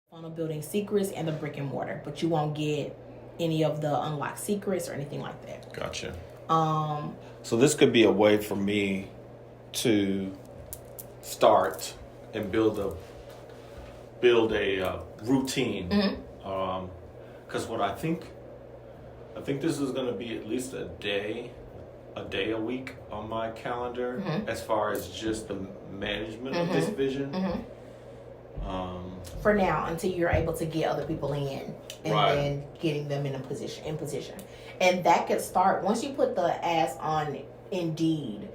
funnel building secrets and the brick and mortar, but you won't get any of the unlocked secrets or anything like that. Gotcha. Um, So this could be a way for me to start and build a routine. Because what I think this is going to be at least a day a week on my calendar as far as just the management of this vision. for now, until you're able to get other people in and then getting them in a position. And that could start once you put the ads on Indeed,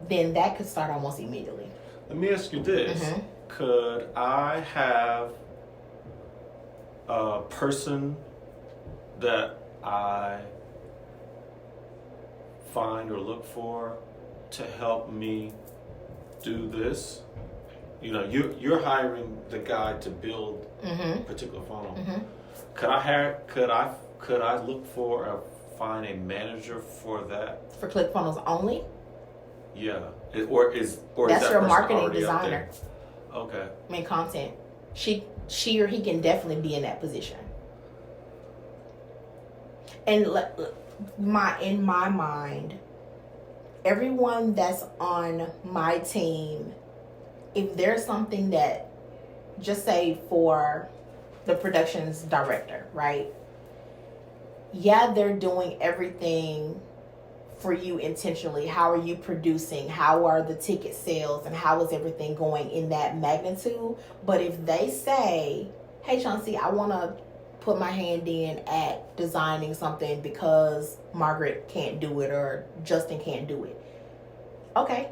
then that could start almost immediately. Let me ask you this. Could I have a person that I find or look for to help me do this? You know, you're hiring the guy to build a particular funnel. Could I look for find a manager for that? For ClickFunnels only? Yeah. Or is that's that your person marketing already out designer. there? Okay. I mean, content. She or he can definitely be in that position. And in my mind, everyone that's on my team, if there's something that, just say for the productions director, right? Yeah, they're doing everything for you intentionally. How are you producing? How are the ticket sales? And how is everything going in that magnitude? But if they say, hey, Chauncey, I want to put my hand in at designing something because Margaret can't do it or Justin can't do it. Okay.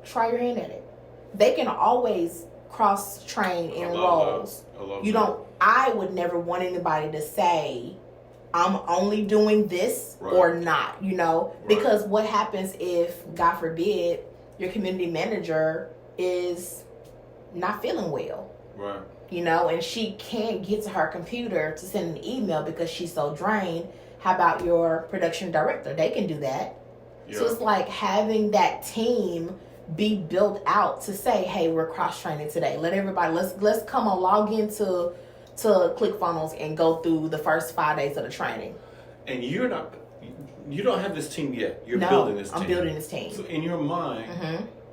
Try your hand at it. They can always cross-train in roles. I would never want anybody to say, I'm only doing this or not, because what happens if, God forbid, your community manager is not feeling well, and she can't get to her computer to send an email because she's so drained. How about your production director? They can do that. So it's like having that team be built out to say, hey, we're cross-training today. Let everybody, let's come and log into ClickFunnels and go through the first 5 days of the training. And you don't have this team yet. You're building this team. I'm building this team. So in your mind,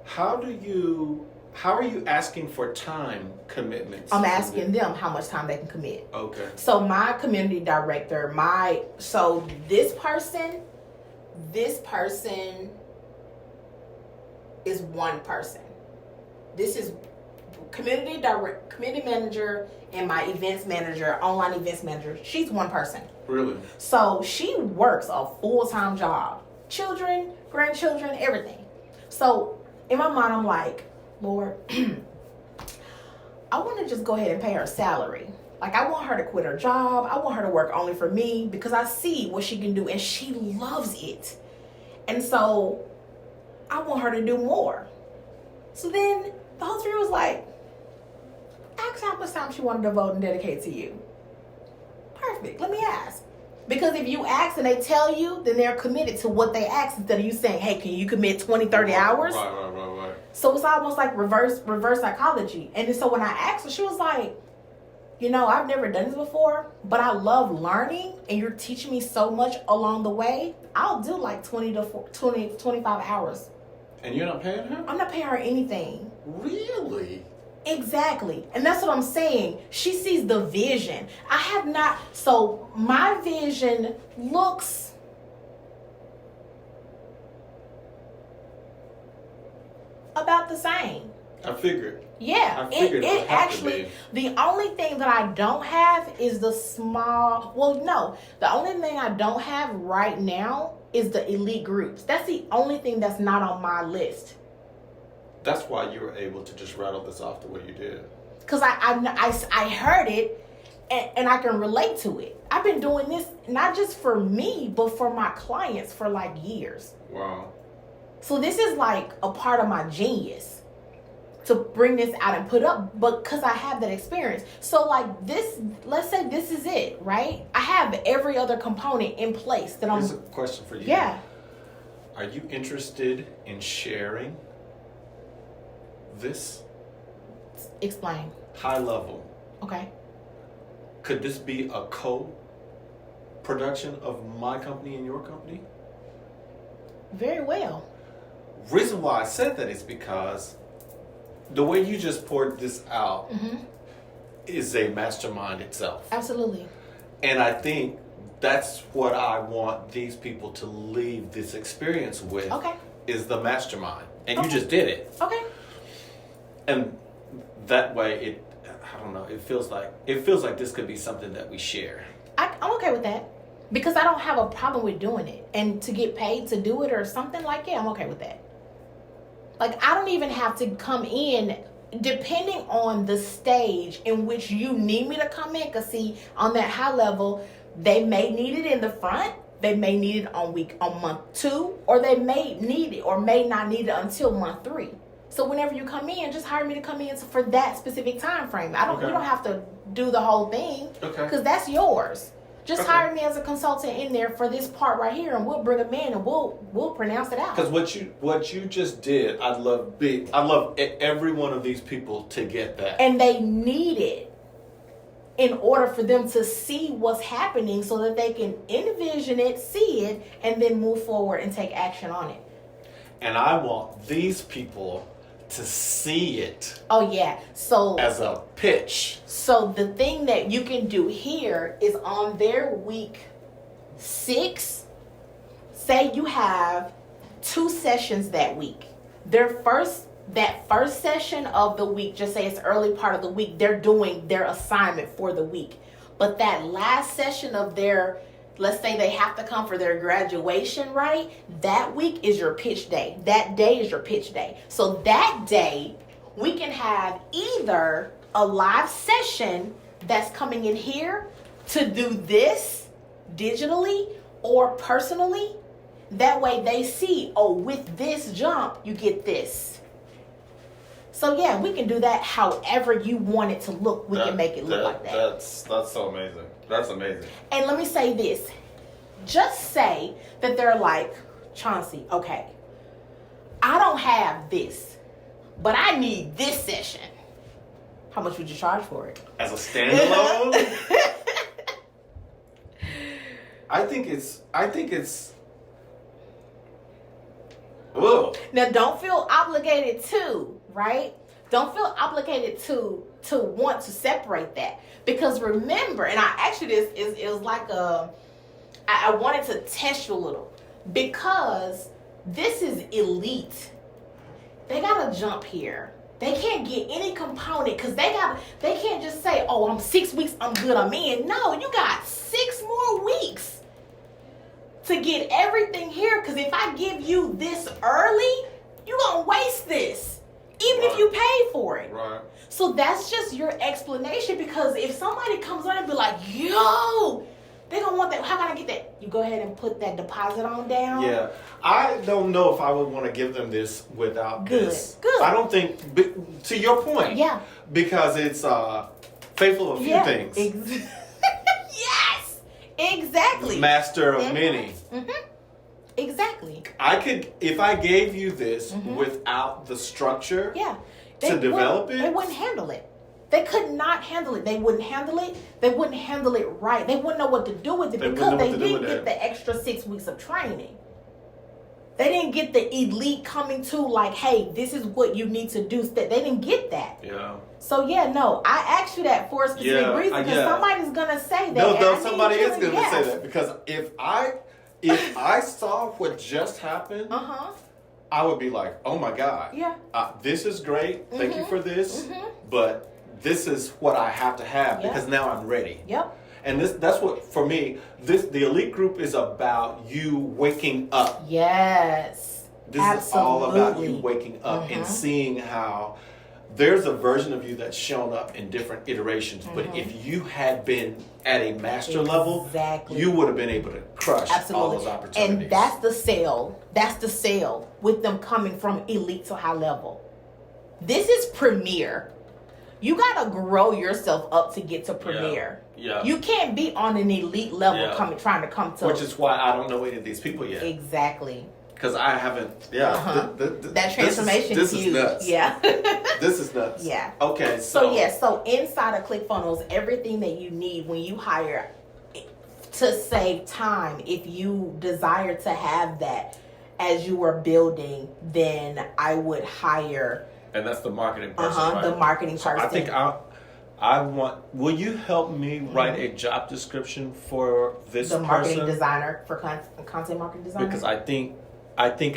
how are you asking for time commitments? I'm asking them how much time they can commit. Okay. So my community director, this person is one person. This is community manager and my events manager, online events manager. She's one person. Really? So she works a full-time job. Children, grandchildren, everything. So in my mind, I'm like, Lord, I want to just go ahead and pay her salary. Like, I want her to quit her job. I want her to work only for me because I see what she can do and she loves it. And so I want her to do more. So then the Holy Spirit was like, ask how much time she wanted to devote and dedicate to you. Perfect. Let me ask. Because if you ask and they tell you, then they're committed to what they ask instead of you saying, hey, can you commit 20, 30 hours? Right. So it's almost like reverse psychology. And then so when I asked her, she was like, I've never done this before, but I love learning and you're teaching me so much along the way. I'll do like 25 hours. And you're not paying her? I'm not paying her anything. Really? Exactly. And that's what I'm saying. She sees the vision. I have not. So my vision looks about the same. I figured. Yeah. It actually, the only thing that I don't have is the only thing I don't have right now is the elite groups. That's the only thing that's not on my list. That's why you were able to just rattle this off the way you did. Because I heard it and I can relate to it. I've been doing this not just for me, but for my clients for like years. Wow. So this is like a part of my genius to bring this out and put up, but because I have that experience. So like this, let's say this is it, right? I have every other component in place that Here's a question for you. Yeah. Are you interested in sharing this Explain. High level. Okay. Could this be a co-production of my company and your company? Very well. Reason why I said that is because the way you just poured this out is a mastermind itself. Absolutely. And I think that's what I want these people to leave this experience with. Okay. Is the mastermind. And you just did it. Okay. And that way I don't know, it feels like this could be something that we share. I'm okay with that. Because I don't have a problem with doing it. And to get paid to do it or something like that, I'm okay with that. Like, I don't even have to come in, depending on the stage in which you need me to come in. Because, see, on that high level, they may need it in the front. They may need it on month 2. Or they may need it or may not need it until month 3. So whenever you come in, just hire me to come in for that specific time frame. You don't have to do the whole thing. Okay. Because that's yours. Just hire me as a consultant in there for this part right here, and we'll bring them in and we'll pronounce it out. Because what you just did, I love every one of these people to get that. And they need it in order for them to see what's happening so that they can envision it, see it, and then move forward and take action on it. And I want these people to see it. Oh yeah. So as a pitch. So the thing that you can do here is on their week 6, say you have 2 sessions that week. That first session of the week, just say it's early part of the week, they're doing their assignment for the week. But that last session of their, let's say they have to come for their graduation, right? That week is your pitch day. That day is your pitch day. So that day, we can have either a live session that's coming in here to do this digitally or personally. That way they see, oh, with this jump, you get this. So yeah, we can do that however you want it to look. We can make it look like that. That's so amazing. That's amazing. And let me say this. Just say that they're like, Chauncey, okay, I don't have this, but I need this session. How much would you charge for it? As a standalone? I think it's Whoa. Now don't feel obligated to, right? Don't feel obligated to want to separate that. Because remember, and it was like I wanted to test you a little. Because this is elite. They gotta jump here. They can't get any component because they can't just say, oh, I'm 6 weeks, I'm good, I'm in. No, you got 6 more weeks to get everything here. Because if I give you this early, you're going to waste this. Even if you pay for it. Right. So that's just your explanation. Because if somebody comes on and be like, yo, they're going to want that. How can I get that? You go ahead and put that deposit on down. Yeah. I don't know if I would want to give them this without this. Good. I don't think, to your point. Yeah. Because it's faithful of few things. Yes. Exactly. Master of many. Mm-hmm. Exactly. If I gave you this without the structure to develop it. They wouldn't handle it. They could not handle it. They wouldn't handle it. They wouldn't handle it right. They wouldn't know what to do with it because they didn't get the extra 6 weeks of training. They didn't get the elite coming to like, hey, this is what you need to do. They didn't get that. Yeah. So yeah, no, I asked you that for a specific reason because somebody's gonna say that. No, somebody is gonna say that because if I saw what just happened, I would be like, oh my God. Yeah. This is great. Thank you for this. But this is what I have to have because now I'm ready. Yep. And that's what, for me, the elite group is about you waking up. Yes. This is all about you waking up and seeing how there's a version of you that's shown up in different iterations. But if you had been at a master level, you would have been able to crush all those opportunities. And that's the sale. That's the sale with them coming from elite to high level. This is premier. You got to grow yourself up to get to premier. Yeah. You can't be on an elite level trying to come to. Which is why I don't know any of these people yet. Exactly. because I haven't. Yeah, that transformation this is is huge. nuts. Yeah, this is nuts. Yeah. Okay, so inside of ClickFunnels, everything that you need when you hire to save time, if you desire to have that as you are building, then I would hire. And that's the marketing person. Right? The marketing person. I think I want. Will you help me write a job description for this the marketing person? designer for content marketing designer? Because I think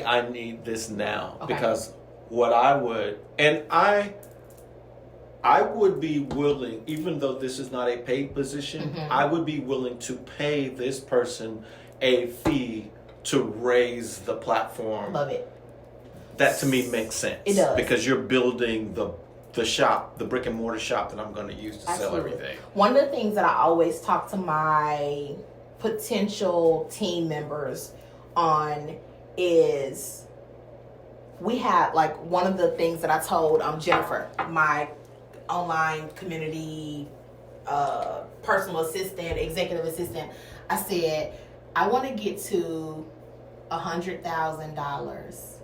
I need this now. Okay. Because what I would, and I would be willing, even though this is not a paid position, I would be willing to pay this person a fee to raise the platform. Love it. That to me makes sense. It does. Because you're building the shop, the brick and mortar shop that I'm going to use to sell everything. One of the things that I always talk to my potential team members on is we have, like, one of the things that I told Jennifer, my online community personal assistant, executive assistant, I said, I want to get to $100,000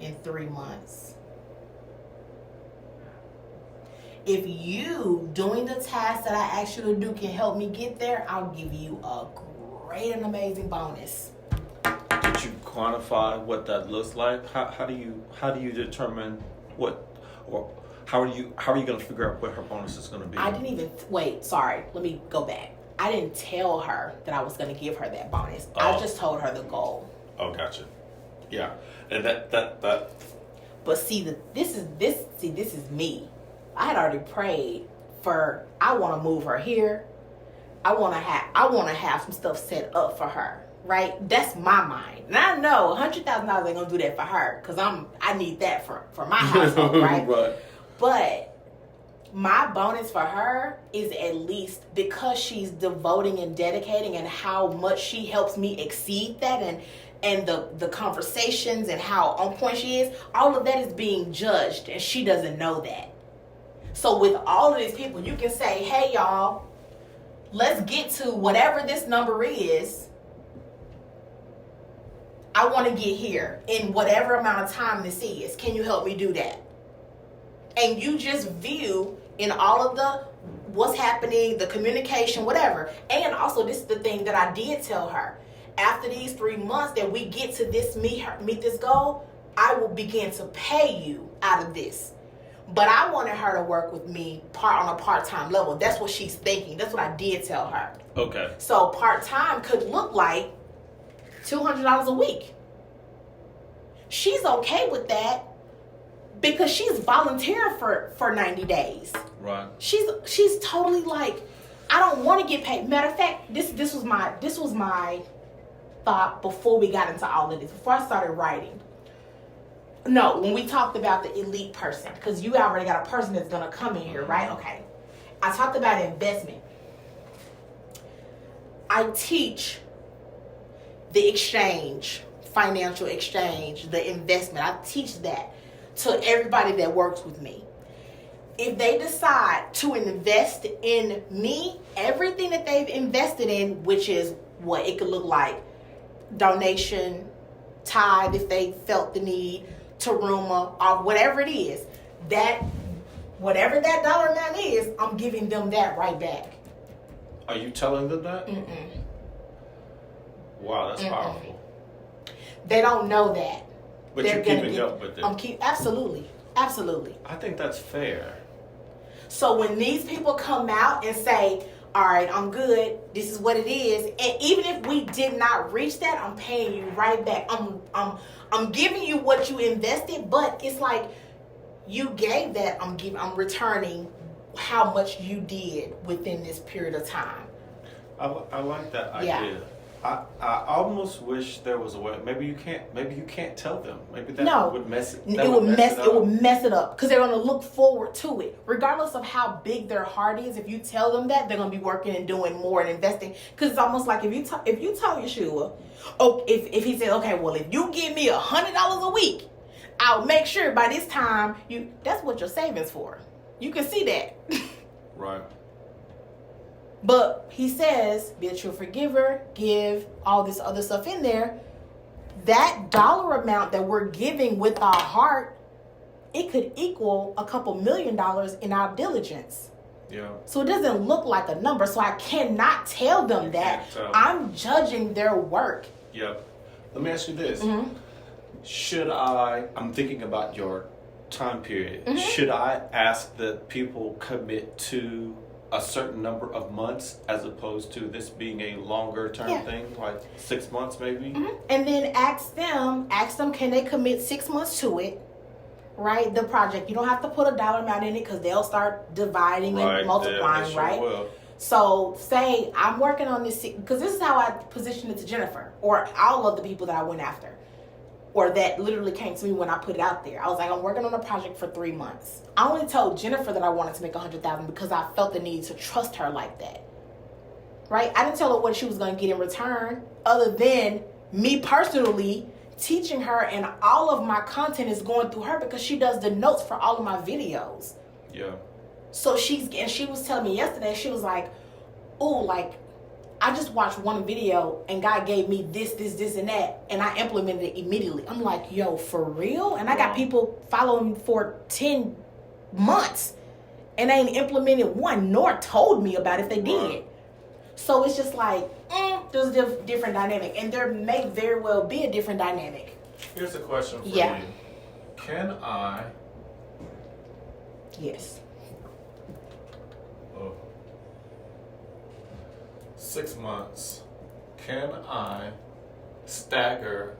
in 3 months. If you doing the task that I asked you to do can help me get there, I'll give you a great and amazing bonus. Did you quantify what that looks like? How do you determine what, or how are you going to figure out what her bonus is going to be? I didn't even wait. Sorry, let me go back. I didn't tell her that I was going to give her that bonus. I just told her the goal. Oh, gotcha. Yeah, and that. But this is me. I had already prayed for. I want to move her here. I want to have some stuff set up for her. Right? That's my mind, and I know $100,000 ain't gonna do that for her because I need that for my household, right? Right. But my bonus for her is at least because she's devoting and dedicating, and how much she helps me exceed that, and the conversations and how on point she is. All of that is being judged, and she doesn't know that. So with all of these people, you can say, hey, y'all, let's get to whatever this number is. I want to get here in whatever amount of time this is. Can you help me do that? And you just view in all of the what's happening, the communication, whatever. And also, this is the thing that I did tell her. After these 3 months that we get to this meet this goal, I will begin to pay you out of this. But I wanted her to work with me on a part-time level. That's what she's thinking. That's what I did tell her. Okay. So part-time could look like $200 a week. She's okay with that because she's volunteering for 90 days. Right. She's totally like, I don't want to get paid. Matter of fact, this was my thought before we got into all of this. Before I started writing. No, when we talked about the elite person, because you already got a person that's going to come in here, right? Okay. I talked about investment. I teach the exchange, financial exchange, the investment. I teach that to everybody that works with me. If they decide to invest in me, everything that they've invested in, which is what it could look like, donation, tithe if they felt the need, Taruma, or whatever it is, that whatever that dollar amount is, I'm giving them that right back. Are you telling them that? Mm-mm. Wow, that's powerful. They don't know that. But you're keeping up with them. Absolutely. I think that's fair. So when these people come out and say, all right, I'm good, this is what it is, and even if we did not reach that, I'm paying you right back. I'm giving you what you invested, but it's like you gave that, I'm returning how much you did within this period of time. I like that idea. Yeah. I almost wish there was a way. Maybe you can't tell them. Maybe that would mess it. It would mess it up because they're going to look forward to it, regardless of how big their heart is. If you tell them that, they're going to be working and doing more and investing. Because it's almost like if you tell Yeshua, if he says, okay, well, if you give me $100 a week, I'll make sure by this time that's what your savings for. You can see that. Right. But he says, be a true forgiver, give all this other stuff in there. that dollar amount that we're giving with our heart, it could equal a couple $1 million in our diligence. Yeah. So it doesn't look like a number. So I cannot tell them that. I'm judging their work. Yep. Let me ask you this. Mm-hmm. I'm thinking about your time period. Mm-hmm. Should I ask that people commit to a certain number of months as opposed to this being a longer term thing, like 6 months maybe? Mm-hmm. And then ask them, can they commit 6 months to it? Right? The project. You don't have to put a dollar amount in it because they'll start dividing and multiplying, sure right? Will. So say I'm working on this, because this is how I positioned it to Jennifer or all of the people that I went after. Or that literally came to me when I put it out there. I was like, I'm working on a project for 3 months. I only told Jennifer that I wanted to make $100,000 because I felt the need to trust her like that. Right? I didn't tell her what she was going to get in return other than me personally teaching her, and all of my content is going through her because she does the notes for all of my videos. Yeah. So she was telling me yesterday, she was like, oh, like, I just watched one video and God gave me this, and that, and I implemented it immediately. I'm like, yo, for real? And I got people following for 10 months and they ain't implemented one nor told me about if they did. So it's just like, there's a different dynamic, and there may very well be a different dynamic. Here's a question for you. Can I... Yes. 6 months, can I stagger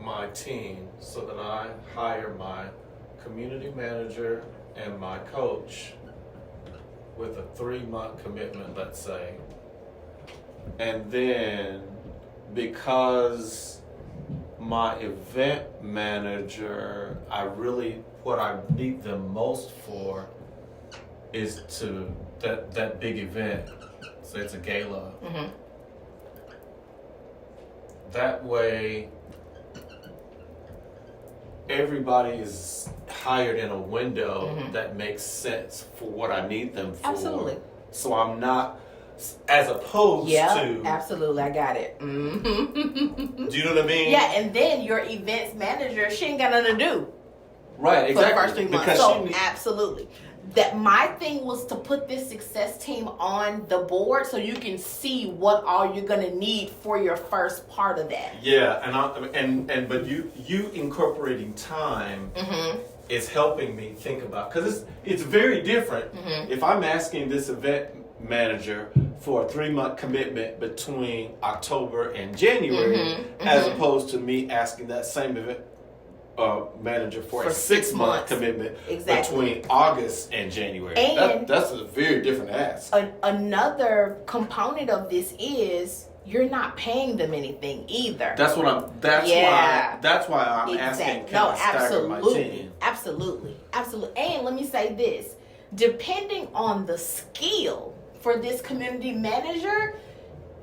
my team so that I hire my community manager and my coach with a 3-month commitment, let's say, and then because my event manager, what I need them most for is to that big event. So it's a gala. Mm-hmm. That way, everybody is hired in a window that makes sense for what I need them for. Absolutely. So I'm not, as opposed to... absolutely, I got it. Mm-hmm. Do you know what I mean? Yeah, and then your events manager, she ain't got nothing to do. Right, exactly. For the first 3 months. Because so, absolutely. That my thing was to put this success team on the board so you can see what all you're gonna need for your first part of that. Yeah, but you incorporating time is helping me think about, because it's very different if I'm asking this event manager for a 3-month commitment between October and January, as opposed to me asking that same event manager for a 6-month commitment between August and January. And that's a very different ask. Another component of this is you're not paying them anything either. That's why I'm asking, can I stagger my team? Absolutely. And let me say this, depending on the skill for this community manager,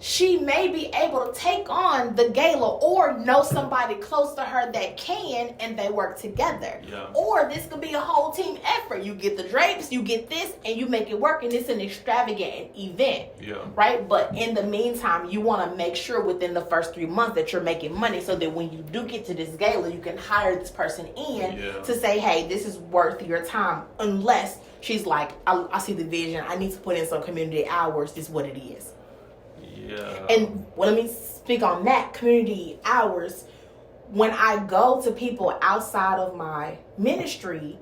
she may be able to take on the gala or know somebody close to her that can, and they work together. Yeah. Or this could be a whole team effort. You get the drapes, you get this, and you make it work, and it's an extravagant event. Yeah. Right? But in the meantime, you want to make sure within the first 3 months that you're making money so that when you do get to this gala, you can hire this person in to say, hey, this is worth your time. Unless she's like, I see the vision, I need to put in some community hours, this is what it is. Yeah. And let me speak on that, community hours. When I go to people outside of my ministry,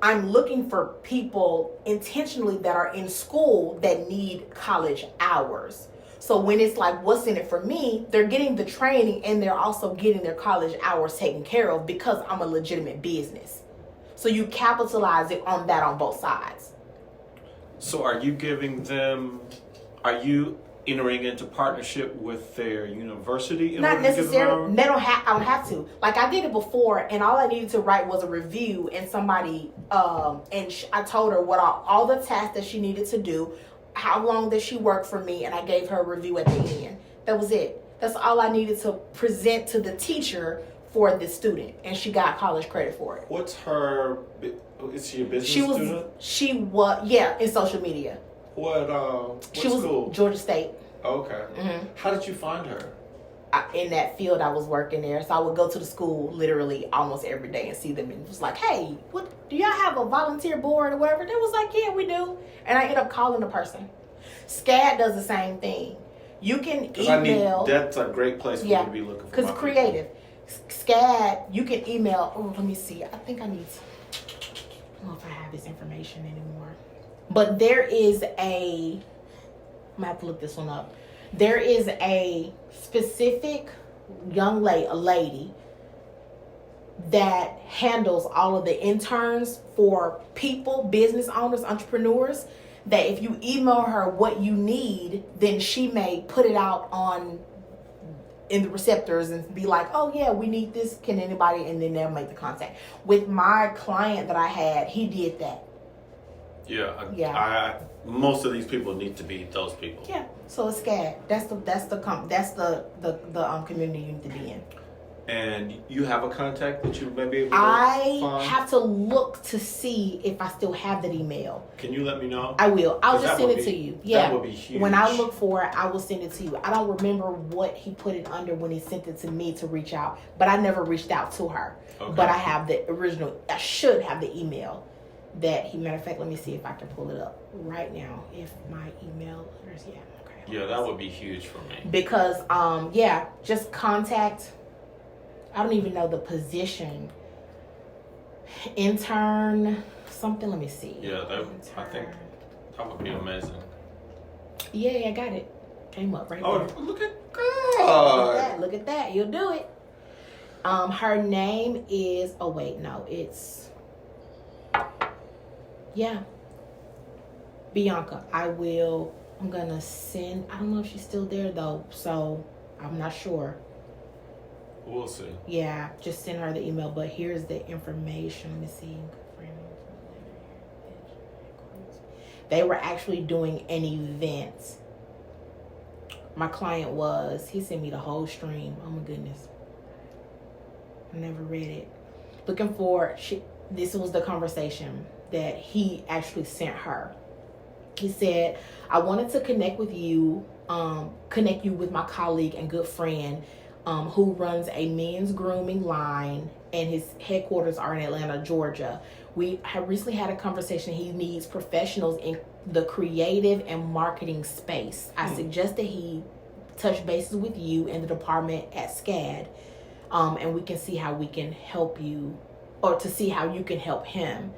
I'm looking for people intentionally that are in school that need college hours. So when it's like, what's in it for me, they're getting the training and they're also getting their college hours taken care of because I'm a legitimate business. So you capitalize it on that on both sides. So are you entering into partnership with their university? Not necessarily. I don't have to. Like, I did it before, and all I needed to write was a review, and somebody, I told her what all the tasks that she needed to do, how long that she worked for me, and I gave her a review at the end. That was it. That's all I needed to present to the teacher for the student, and she got college credit for it. Is she a business student? She was, in social media. What she was school? Georgia State. Okay. Mm-hmm. How did you find her? in that field I was working there. So I would go to the school literally almost every day and see them. And it was like, hey, what do y'all have a volunteer board or whatever? They was like, yeah, we do. And I ended up calling the person. SCAD does the same thing. You can email. That's a great place for me to be looking for. Because creative. SCAD, you can email. Oh, let me see. I think I need to. I don't know if I have this information anymore. But there is I'm gonna have to look this one up. There is a specific young lady, a lady that handles all of the interns for people, business owners, entrepreneurs, that if you email her what you need, then she may put it out in the receptors and be like, oh yeah, we need this, can anybody, and then they'll make the contact. With my client that I had, he did that. Yeah. Most of these people need to be those people. Yeah. So it's SCAD. That's the community you need to be in. And you have a contact that you may be able to find? Have to look to see if I still have that email. Can you let me know? I will. I'll just send it to you. Yeah. That would be huge. When I look for it, I will send it to you. I don't remember what he put it under when he sent it to me to reach out, but I never reached out to her. Okay. But I have the original. I should have the email that he. Matter of fact, let me see if I can pull it up right now. If my email address, okay. Yeah, that would be huge for me. Because just contact. I don't even know the position. Intern, something. Let me see. Yeah, I think that would be amazing. Yeah, I got it. Came up right there. Oh, look at God. Look at that. You'll do it. Her name is. Oh wait, no, it's. Yeah. Bianca. I'm gonna send. I don't know if she's still there though, so I'm not sure. We'll see. Yeah, just send her the email. But here's the information. Let me see. They were actually doing an event. My client he sent me the whole stream. Oh my goodness. I never read it. Looking for, this was the conversation that he actually sent her. He said, I wanted to connect you with my colleague and good friend who runs a men's grooming line, and his headquarters are in Atlanta, Georgia. We have recently had a conversation. He needs professionals in the creative and marketing space. I suggested he touch bases with you in the department at SCAD, and we can see how we can help you, or to see how you can help him.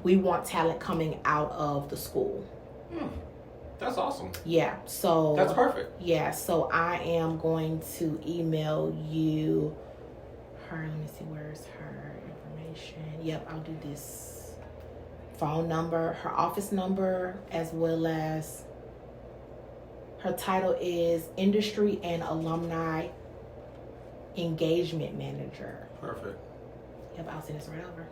We want talent coming out of the school. That's awesome. Yeah, so that's perfect. Yeah, so I am going to email you her. Let me see, where's her information? Yep, I'll do this. Phone number, her office number, as well as her title is Industry and Alumni Engagement Manager. Perfect. Yep, I'll send this right over.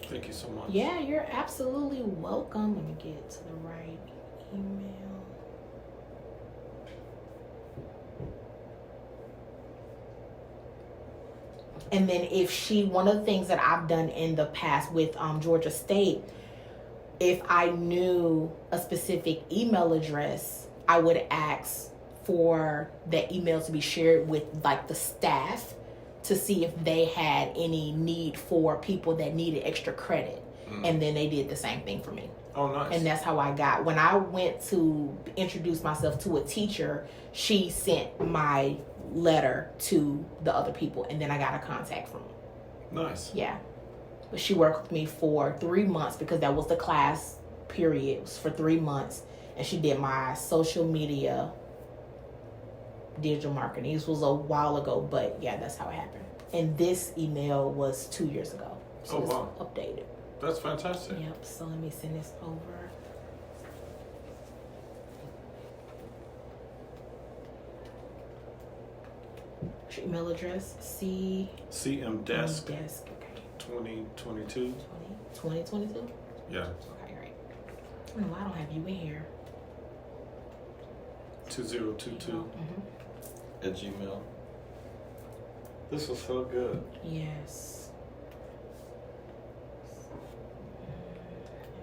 Thank you so much. Yeah, you're absolutely welcome. Let me get to the right email. And then one of the things that I've done in the past with Georgia State, if I knew a specific email address, I would ask for that email to be shared with like the staff, to see if they had any need for people that needed extra credit. And then they did the same thing for me. Oh, nice. And that's how I got. When I went to introduce myself to a teacher, she sent my letter to the other people, and then I got a contact from them. Nice. Yeah. But she worked with me for 3 months because that was the class period. It was for 3 months. And she did my social media, digital marketing. This was a while ago, but yeah, that's how it happened. And this email was 2 years ago, so it's updated. That's fantastic. Yep. So let me send this over. What's your email address? CMDesk. Desk. Okay. 2022. 2022. Yeah. Okay, great. I don't know why I don't have you in here. 2022 at Gmail. This was so good. Yes.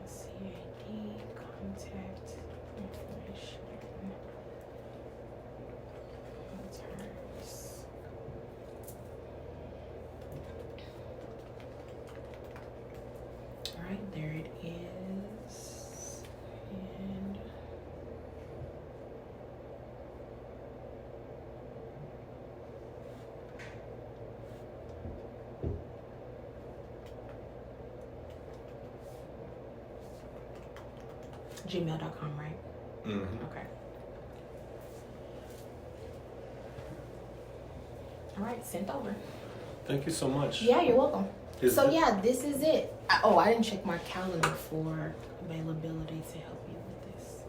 CAD contact information. gmail.com, right? Mm-hmm. Okay. All right, sent over. Thank you so much. Yeah, you're welcome. This is it. I didn't check my calendar for availability to help you with this.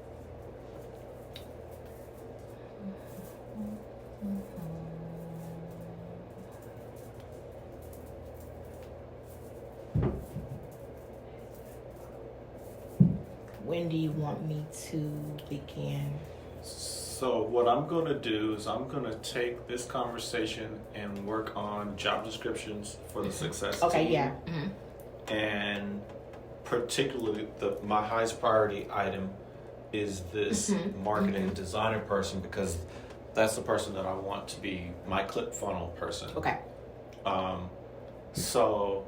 When do you want me to begin? So what I'm going to do is I'm going to take this conversation and work on job descriptions for the success team. Okay, yeah. Mm-hmm. And particularly my highest priority item is this marketing designer person, because that's the person that I want to be my ClickFunnels person. Okay. So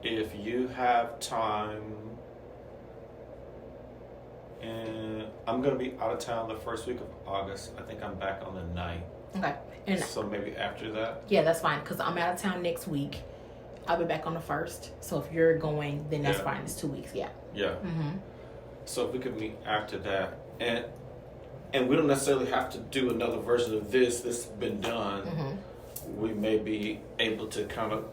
if you have time, and I'm going to be out of town the first week of August. I think I'm back on the 9th. Okay. And so maybe after that? Yeah, that's fine, because I'm out of town next week. I'll be back on the 1st. So if you're going, then that's fine. It's 2 weeks, yeah. Yeah. Mm-hmm. So if we could meet after that. And we don't necessarily have to do another version of this. This has been done. Mm-hmm. We may be able to kind of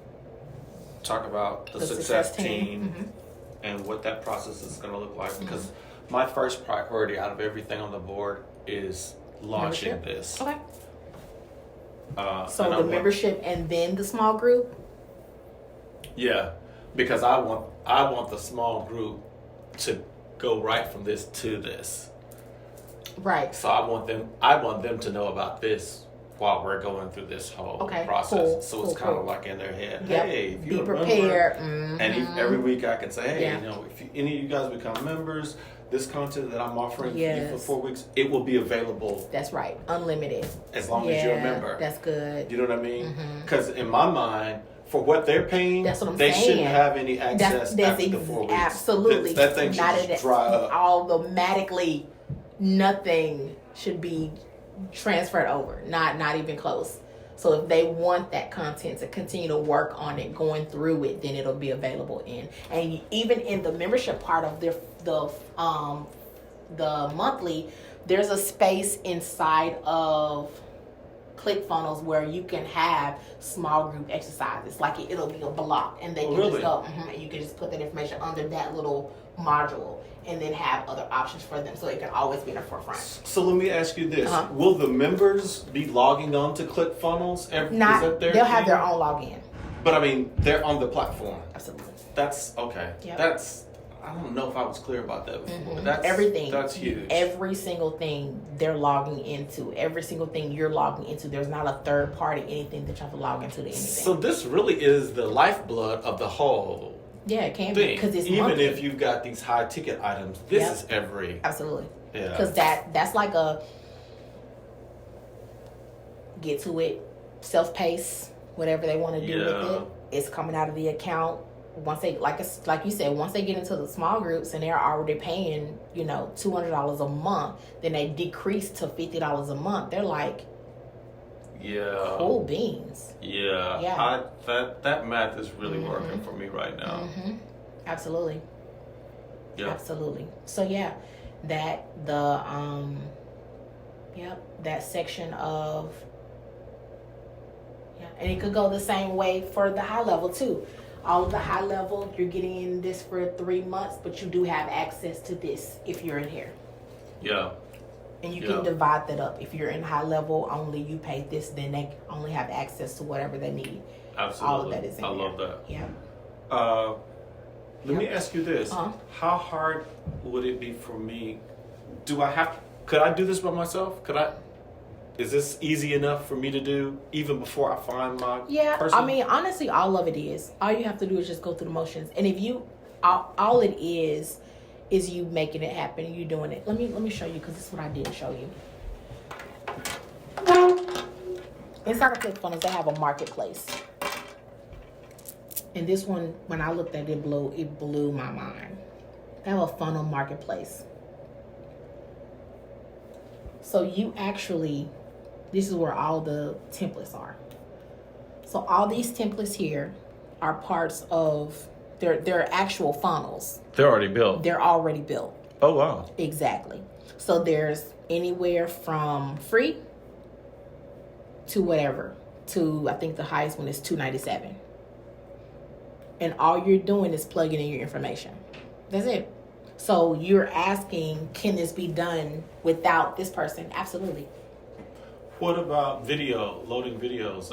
talk about the success team and what that process is going to look like. Because my first priority out of everything on the board is launching this. Okay. So the membership and then the small group? Yeah, because I want the small group to go right from this to this. Right. So I want them to know about this while we're going through this whole process. Cool, so it's kind of like in their head. Yep. Hey, if be you're prepared. a member, and every week I can say, hey, if any of you guys become members, this content that I'm offering you for 4 weeks, it will be available. That's right, unlimited. As long as you're a member. That's good. You know what I mean? Because in my mind, for what they're paying, that's what I'm they saying. Shouldn't have any access after the 4 weeks. Absolutely. That thing should just dry up. Automatically, nothing should be transferred over. Not even close. So if they want that content to continue to work on it, going through it, then it'll be available and even in the membership part of the monthly, there's a space inside of ClickFunnels where you can have small group exercises. Like it'll be a block, and they can just go, and you can just put that information under that little module, and then have other options for them, so it can always be in the forefront. So let me ask you this: will the members be logging on to ClickFunnels? They'll have their own login. But I mean, they're on the platform. Absolutely. That's okay. Yep. I don't know if I was clear about that before. That's everything. That's huge. Every single thing they're logging into, every single thing you're logging into, there's not a third party anything that you have to log into to anything. So this really is the lifeblood of the whole. Yeah, it can be, because it's even monthly. If you've got these high ticket items, this is every. Absolutely. Yeah. Because that's like a get to it, self-pace, whatever they want to do with it. It's coming out of the account. Once they like you said, once they get into the small groups and they're already paying, $200 a month, then they decrease to $50 a month. They're like, cool beans. Yeah. That math is really working for me right now. Absolutely. Yeah. Absolutely. So that that section of and it could go the same way for the high level too. All of the high level, you're getting this for 3 months, but you do have access to this if you're in here. Yeah. And you can divide that up. If you're in high level only, you pay this, then they only have access to whatever they need. Absolutely. All of that is in there. I love that. Yeah. Let me ask you this. How hard would it be for me? Could I do this by myself? Is this easy enough for me to do even before I find my person? I mean, honestly, all of it is. All you have to do is just go through the motions. And if you, all it is you making it happen. You doing it. Let me show you, because this is what I didn't show you. Inside of ClickFunnels, they have a marketplace. And this one, when I looked at it, it blew my mind. They have a funnel marketplace. So you actually, this is where all the templates are. So all these templates here are parts of, they're actual funnels. They're already built. They're already built. Oh, wow. Exactly. So there's anywhere from free to whatever. To, I think the highest one is $297. And all you're doing is plugging in your information. That's it. So you're asking, can this be done without this person? Absolutely. What about loading videos?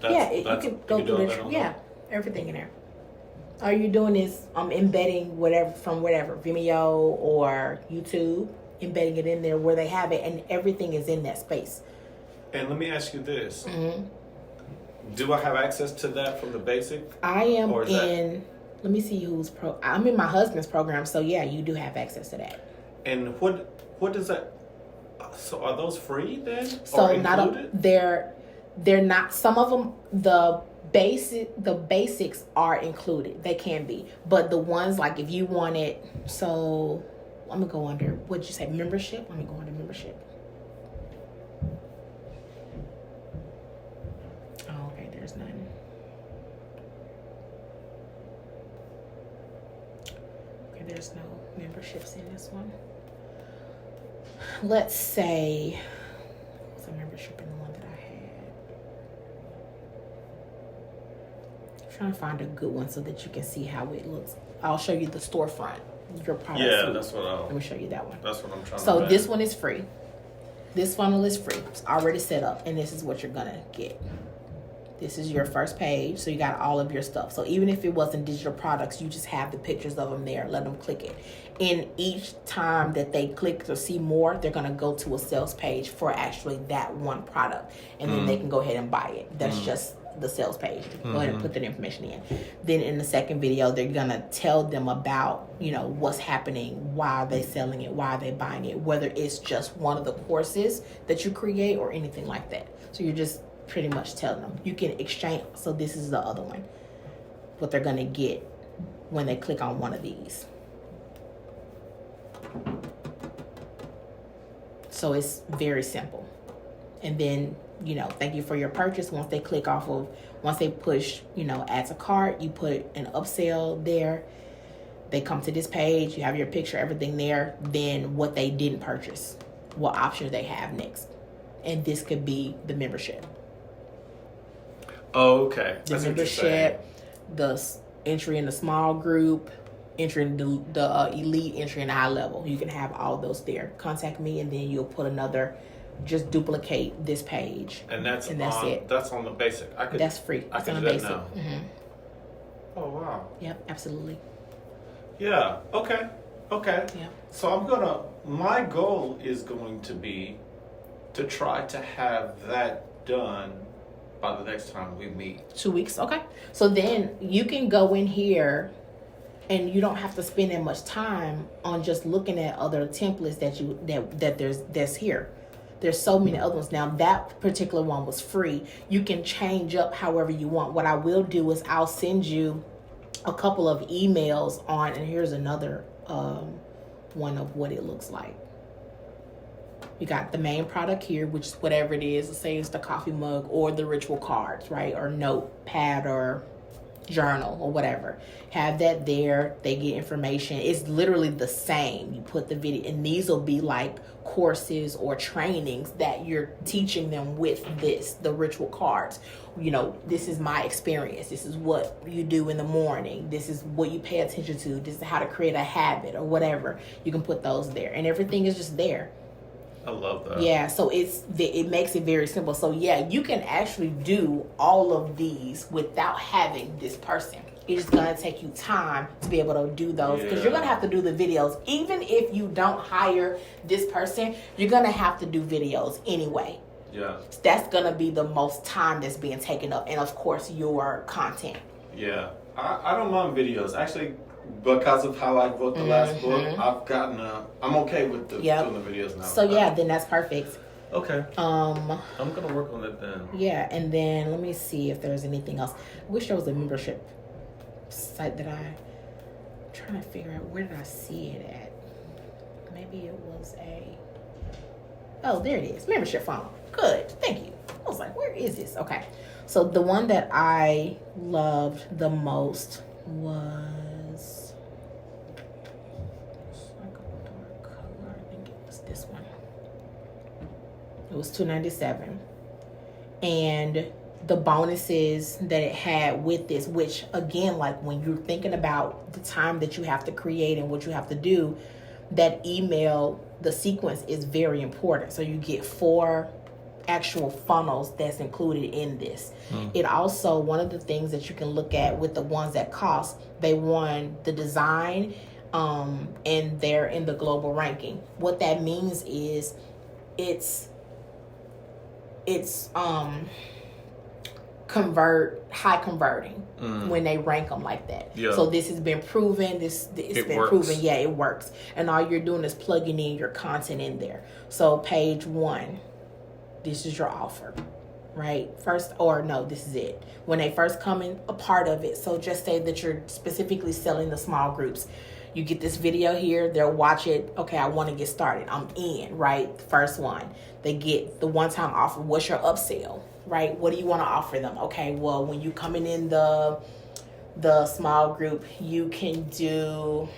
You can go through it. Yeah, everything in there. All you're doing is embedding whatever from whatever, Vimeo or YouTube, embedding it in there where they have it, and everything is in that space. And let me ask you this. Mm-hmm. Do I have access to that from the basic? I am in, let me see I'm in my husband's program, so yeah, you do have access to that. And what does that, so are those free then? So they're not, some of them, the basics are included. They can be. But the ones like if you want it, so I'm going to go under, what'd you say, membership? Let me go under membership. Oh, okay, there's none. Okay, there's no memberships in this one. Let's say, what's a membership in the one that I had? I'm trying to find a good one so that you can see how it looks. I'll show you the storefront. Your product. Yeah, that's what let me show you that one. That's what I'm trying to So this one is free. This funnel is free. It's already set up, and this is what you're gonna get. This is your first page, so you got all of your stuff. So even if it wasn't digital products, you just have the pictures of them there. Let them click it. And each time that they click to see more, they're going to go to a sales page for actually that one product. And then they can go ahead and buy it. That's just the sales page. Go ahead and put that information in. Then in the second video, they're going to tell them about, what's happening, why are they selling it, why are they buying it, whether it's just one of the courses that you create or anything like that. So you're just pretty much telling them. You can exchange. So this is the other one. What they're going to get when they click on one of these. So it's very simple. And then, thank you for your purchase. Once they push, add to cart, you put an upsell there. They come to this page, you have your picture, everything there. Then what they didn't purchase, what options they have next. And this could be the membership. Oh, okay. The membership, the entry in the small group, entry in the elite, entry in the high level. You can have all those there. Contact me, and then you'll put another. Just duplicate this page, and that's it. That's on the basic. That's free. I can do that now. Mm-hmm. Oh wow. Yep, absolutely. Yeah. Okay. Yeah. So my goal is going to be to try to have that done by the next time we meet. 2 weeks. Okay. So then you can go in here. And you don't have to spend that much time on just looking at other templates that's here. There's so many other ones. Now that particular one was free. You can change up however you want. What I will do is I'll send you a couple of emails on, and here's another one of what it looks like. You got the main product here, which is whatever it is. Let's say it's the coffee mug or the ritual cards, right? Or notepad or journal or whatever. Have that there. They get information. It's literally the same. You put the video, and these will be like courses or trainings that you're teaching them with the ritual cards. This is my experience. This is what you do in the morning. This is what you pay attention to. This is how to create a habit or whatever. You can put those there, and everything is just there. I love that. Yeah, so it makes it very simple. So yeah, you can actually do all of these without having this person. It's just going to take you time to be able to do those, because you're going to have to do the videos. Even if you don't hire this person, you're going to have to do videos anyway. Yeah. That's going to be the most time that's being taken up. And of course, your content. Yeah. I don't mind videos. Actually, because of how I wrote the last book, I've gotten I'm okay with doing the videos now. So yeah, then that's perfect. Okay. I'm gonna work on it then. Yeah, and then let me see if there's anything else. I wish there was a membership site that I'm trying to figure out, where did I see it at? Maybe it was there it is, membership funnel. Good, thank you. I was like, where is this? Okay, so the one that I loved the most was, It was $297. And the bonuses that it had with this, which again, like when you're thinking about the time that you have to create and what you have to do, that email, the sequence is very important. So you get 4 actual funnels that's included in this. It also, one of the things that you can look at with the ones that cost, they won the design, and they're in the global ranking. What that means is it's high converting when they rank them like that. Yeah. So this has been proven. It's been works. Proven. Yeah, it works. And all you're doing is plugging in your content in there. So page 1, this is your offer, right? This is it. When they first come in, a part of it. So just say that you're specifically selling the small groups. You get this video here, they'll watch it. Okay, I want to get started. I'm in, right? First one. They get the one-time offer. What's your upsell, right? What do you want to offer them? Okay, well, when you coming in the small group, you can do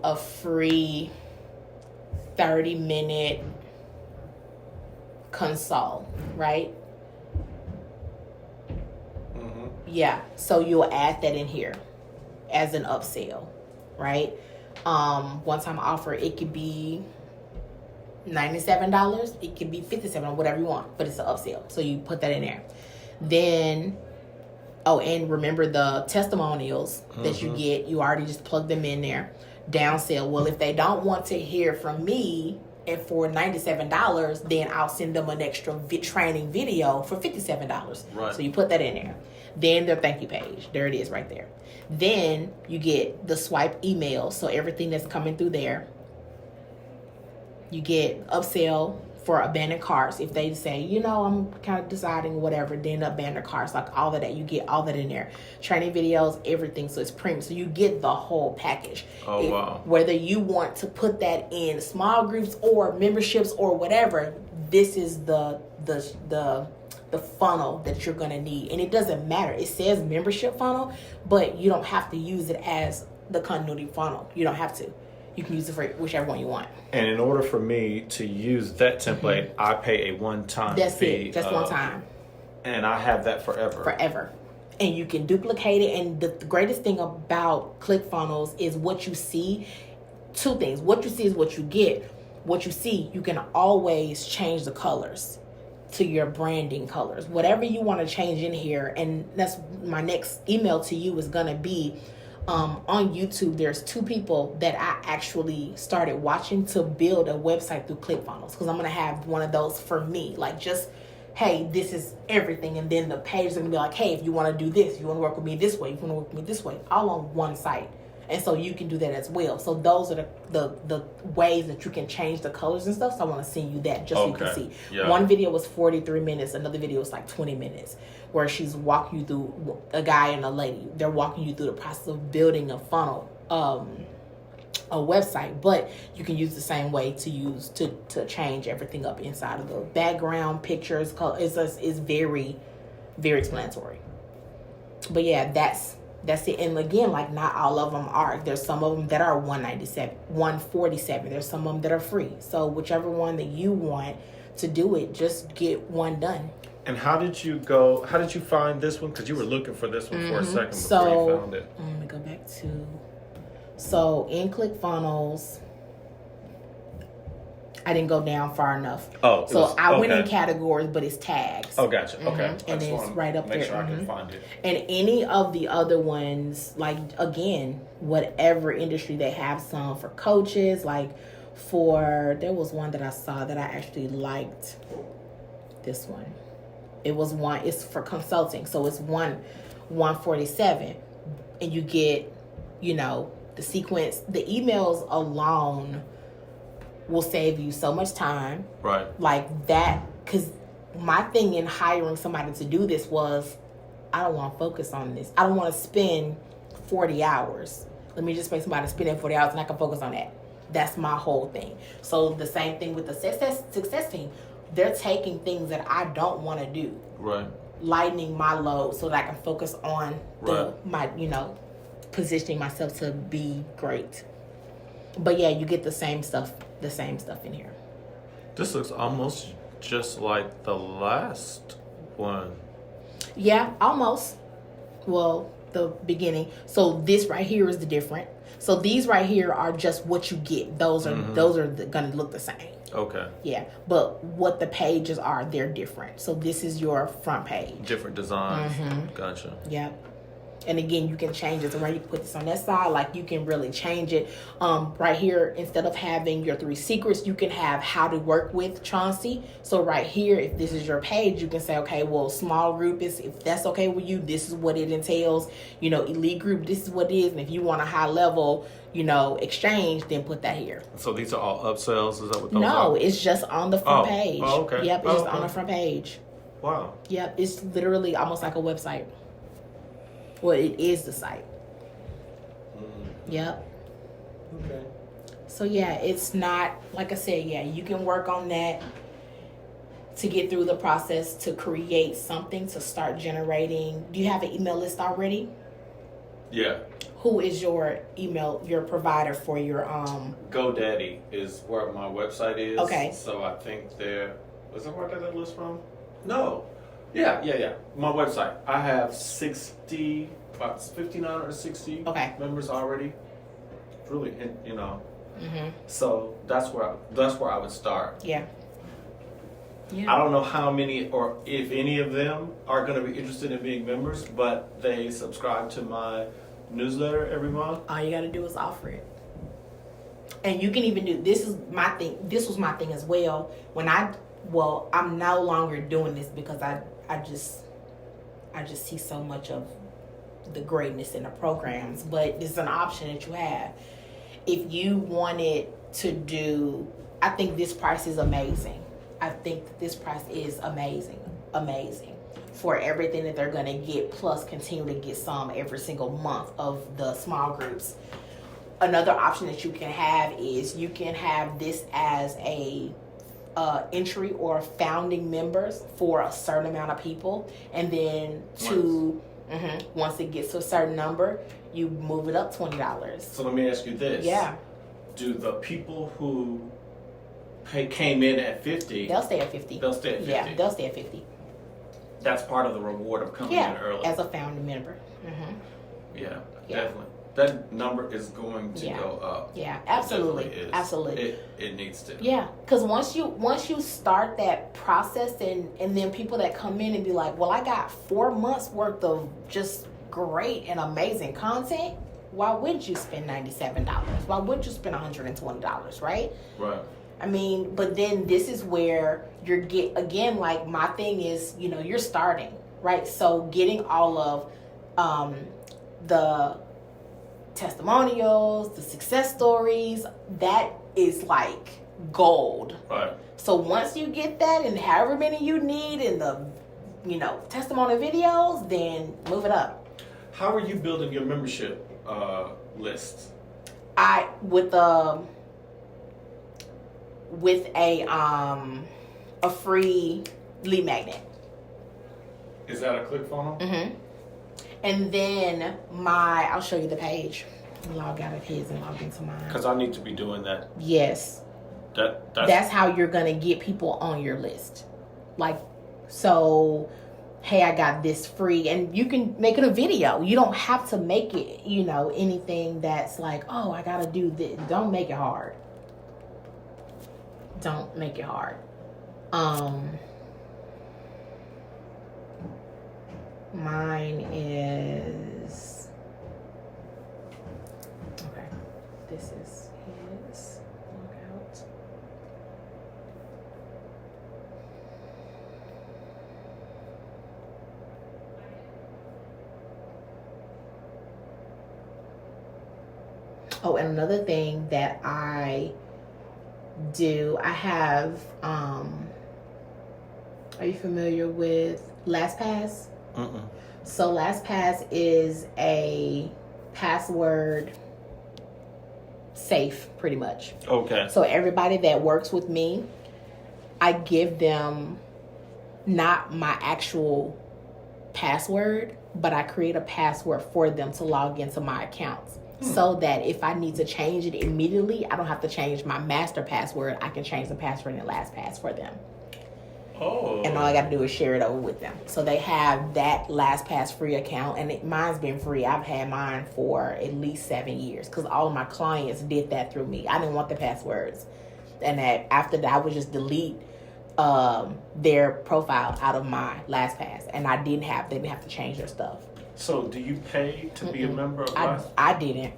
a free 30-minute consult, right? Yeah, so you'll add that in here as an upsell, right? One-time offer, it could be $97, it could be $57, whatever you want, but it's an upsell, so you put that in there. Then, and remember the testimonials that you get, you already just plug them in there. Downsell, well, if they don't want to hear from me, and for $97, then I'll send them an extra training video for $57. Right. So you put that in there. Then their thank you page. There it is right there. Then you get the swipe email. So everything that's coming through there. You get upsell for abandoned carts. If they say, I'm kind of deciding whatever, then abandoned carts, like all of that. You get all that in there. Training videos, everything. So it's premium. So you get the whole package. Oh, wow. Whether you want to put that in small groups or memberships or whatever, this is the funnel that you're going to need. And it doesn't matter. It says membership funnel, but you don't have to use it as the continuity funnel. You don't have to. You can use it for whichever one you want. And in order for me to use that template, I pay a one-time That's fee. It. Just one time. And I have that forever. Forever. And you can duplicate it. And the greatest thing about ClickFunnels is what you see. 2 things. What you see is what you get. What you see, you can always change the colors to your branding colors. Whatever you want to change in here. And that's my next email to you is going to be on YouTube. There's 2 people that I actually started watching to build a website through ClickFunnels, because I'm going to have one of those for me. Like, just, hey, this is everything. And then the page is going to be like, hey, if you want to do this, you want to work with me this way, you want to work with me this way, all on one site. And so you can do that as well. So those are the ways that you can change the colors and stuff. So I want to send you that just so you can see. Yeah. One video was 43 minutes. Another video was like 20 minutes, where she's walking you through, a guy and a lady. They're walking you through the process of building a funnel, a website. But you can use the same way to use to change everything up inside of the background, pictures. It's very, very explanatory. But yeah, that's it. And again, like, not all of them are. There's some of them that are $147. There's some of them that are free. So whichever one that you want to do it, just get one done. And how did you find this one? Because you were looking for this one for a second before you found it. Let me go back to... So in ClickFunnels, I didn't go down far enough. I went in categories, but it's tags. Oh, gotcha. Okay. And it's right up there. Make sure I can find it. And any of the other ones, like, again, whatever industry, they have some for coaches. Like, there was one that I saw that I actually liked. This one. It's for consulting. So it's $147. And you get, the sequence. The emails alone will save you so much time. Right. Like that, because my thing in hiring somebody to do this was, I don't want to focus on this. I don't want to spend 40 hours. Let me just pay somebody to spend that 40 hours and I can focus on that. That's my whole thing. So the same thing with the success team. They're taking things that I don't want to do. Right. Lightening my load so that I can focus on my positioning myself to be great. But yeah, you get the same stuff in here. This looks almost just like the last one. Yeah, almost. Well, the beginning. So this right here is the different. So these right here are just what you get. Those are going to look the same. Okay. Yeah, but what the pages are, they're different. So this is your front page. Different designs. Gotcha. Yeah. And again, you can change it. So when you put this on that side, like you can really change it. Right here, instead of having your 3 secrets, you can have how to work with Chauncey. So right here, if this is your page, you can say, okay, well, small group is, if that's okay with you, this is what it entails. You know, elite group, this is what it is. And if you want a high level, you know, exchange, then put that here. So these are all upsells? Is that what those are? No, it's just on the front page. Oh, okay. Yep, it's just on the front page. Wow. Yep, it's literally almost like a website. Well, it is the site. Yep. Okay. So yeah, it's not, like I said, yeah, you can work on that to get through the process to create something, to start generating. Do you have an email list already? Yeah. Who is your provider for your GoDaddy is where my website is. Okay. So I think is that where I got that list from? No. Yeah. My website. I have about 59 or 60 members already. Really, you know. So that's where I would start. Yeah. I don't know how many or if any of them are going to be interested in being members, but they subscribe to my newsletter every month. All you got to do is offer it. And you can even do, this is my thing. This was my thing as well. I'm no longer doing this because I just see so much of the greatness in the programs, but it's an option that you have. If you wanted to do, I think this price is amazing. I think that this price is amazing for everything that they're going to get, plus continue to get some every single month of the small groups. Another option that you can have is you can have this as a entry or founding members for a certain amount of people, and then once it gets to a certain number, you move it up $20. So let me ask you this. Yeah. Do the people who came in at 50... They'll stay at 50. They'll stay at 50. Yeah, they'll stay at 50. That's part of the reward of coming in early. As a founding member. Yeah, definitely. That number is going to go up. Yeah, absolutely. Absolutely. It needs to. Yeah, because once you start that process and then people that come in and be like, well, I got 4 months worth of just great and amazing content, why would you spend $97? Why would you spend $120, right? Right. I mean, but then this is where again, like my thing is, you know, you're starting, right? So getting all of the testimonials, the success stories, that is like gold. Right. So once you get that and however many you need in the, you know, testimony videos, then move it up. How are you building your membership list? With a free lead magnet. Is that a ClickFunnels? Mm-hmm. And then I'll show you the page. Log out of his and log into mine. Because I need to be doing that. Yes. That's how you're going to get people on your list. Like, so, hey, I got this free. And you can make it a video. You don't have to make it, you know, anything that's like, oh, I got to do this. Don't make it hard. Don't make it hard. Mine is okay. This is his logout. Oh, and another thing that I do, I have are you familiar with LastPass? So LastPass is a password safe, pretty much. Okay. So everybody that works with me, I give them not my actual password, but I create a password for them to log into my accounts. so that if I need to change it immediately, I don't have to change my master password. I can change the password and LastPass for them. Oh. And all I got to do is share it over with them. So they have that LastPass free account, and mine's been free. I've had mine for at least 7 years because all of my clients did that through me. I didn't want the passwords. And that after that, I would just delete their profile out of my LastPass, and they didn't have to change their stuff. So do you pay to be a member of LastPass? I didn't.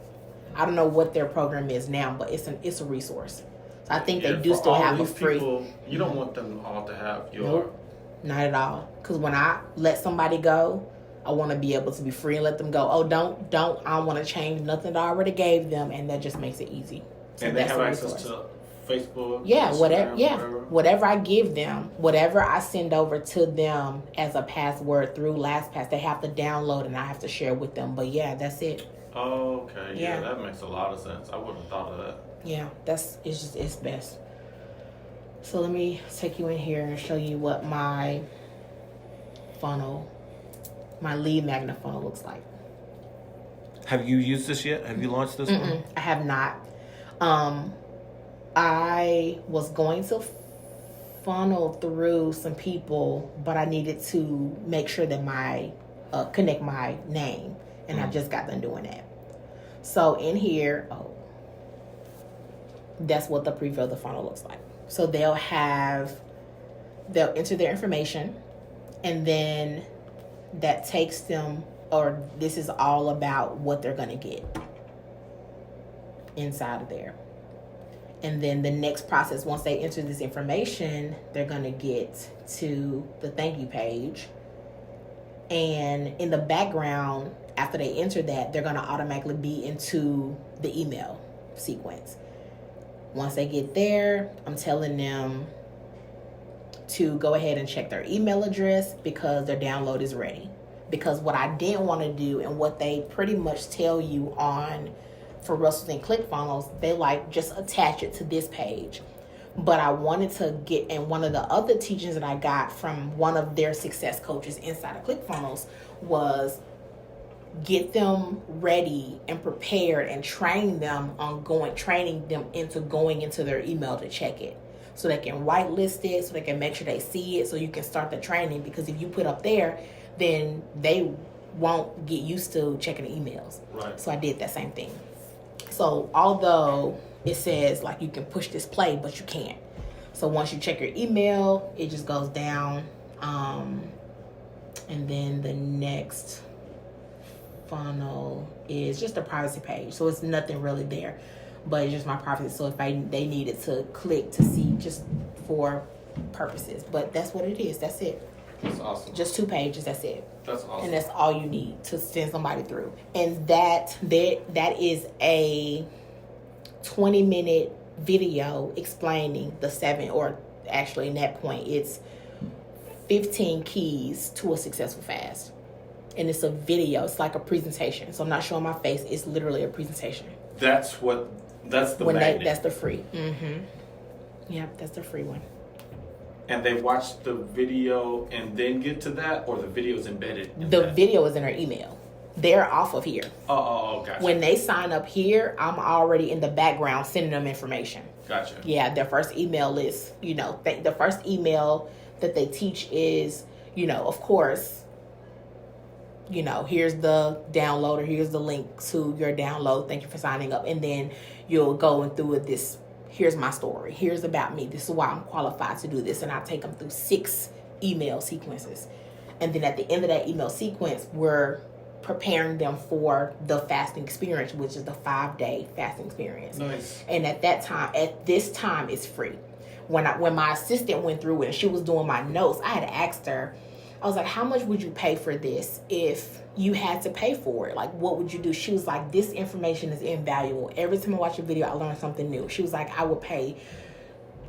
I don't know what their program is now, but it's a resource. So I think they do still have a free. People, you don't want them all to have your. Nope, not at all. Because when I let somebody go, I want to be able to be free and let them go. Oh, don't! I don't want to change nothing that I already gave them, and that just makes it easy. So and they have access to Facebook. Yeah, whatever I give them, whatever I send over to them as a password through LastPass, they have to download and I have to share with them. But yeah, that's it. Oh, okay. Yeah, that makes a lot of sense. I wouldn't have thought of that. Yeah, it's best. So let me take you in here and show you what my lead magnet funnel looks like. Have you used this yet? Have you launched this one? I have not. I was going to funnel through some people, but I needed to make sure that connect my name, and I just got done doing that. So in here, that's what the preview of the funnel looks like. So they'll enter their information, and then that takes them, or this is all about what they're going to get inside of there. And then the next process, once they enter this information, they're going to get to the thank you page. And in the background, after they enter that, they're going to automatically be into the email sequence. Once they get there, I'm telling them to go ahead and check their email address because their download is ready. Because what I didn't want to do, and what they pretty much tell you for Russell's and ClickFunnels, they just attach it to this page. But I wanted to get, and one of the other teachings that I got from one of their success coaches inside of ClickFunnels was get them ready and prepared and training them into going into their email to check it. So they can whitelist it, so they can make sure they see it, so you can start the training. Because if you put up there, then they won't get used to checking the emails. Right. So I did that same thing. So although it says you can push this play, but you can't. So once you check your email, it just goes down. And then the next funnel is just a privacy page. So it's nothing really there, but it's just my privacy. So if they needed to click to see, just for purposes. But that's what it is. That's it. That's awesome. Just 2 pages. That's it. That's awesome. And that's all you need to send somebody through. And that is a 20-minute video explaining the 7, or actually in that point, it's 15 keys to a successful fast. And it's a video. It's like a presentation. So I'm not showing my face. It's literally a presentation. That's the magnet. That's the free. Mm-hmm. Yeah, that's the free one. And they watch the video and then get to that, or the video is embedded? The video is in their email. They're off of here. Oh, gotcha. When they sign up here, I'm already in the background sending them information. Gotcha. Yeah, their first email is, the first email that they teach is, of course, here's the download, or here's the link to your download. Thank you for signing up. And then you'll go and through this. Here's my story. Here's about me. This is why I'm qualified to do this. And I take them through 6 email sequences. And then at the end of that email sequence, we're preparing them for the fasting experience, which is the 5-day fasting experience. Nice. And at this time, it's free. When my assistant went through it and she was doing my notes, I had asked her, I was like, how much would you pay for this if you had to pay for it? What would you do? She was like, this information is invaluable. Every time I watch a video, I learn something new. She was like, I would pay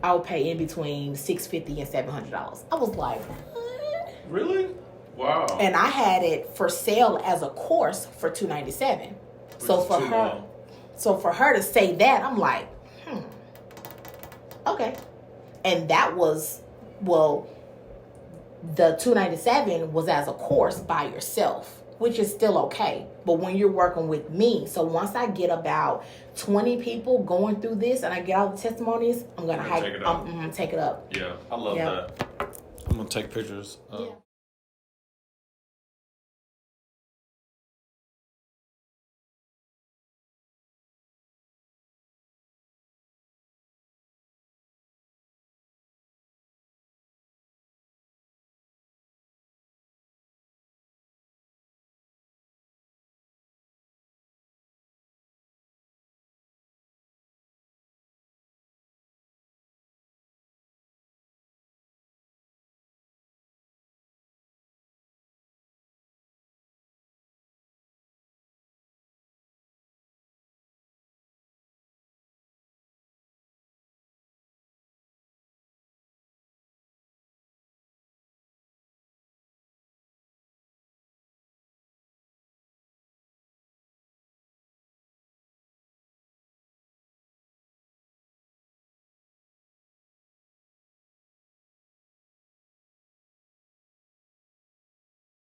in between $650 and $700. I was like, what? Really? Wow. And I had it for sale as a course for $297. So for her to say that, I'm like, okay. And that was, the $297 was as a course by yourself. which is still okay. But when you're working with me, so once I get about 20 people going through this and I get all the testimonies, I'm gonna take it up. Yeah, I love that. I'm gonna take pictures. Yeah.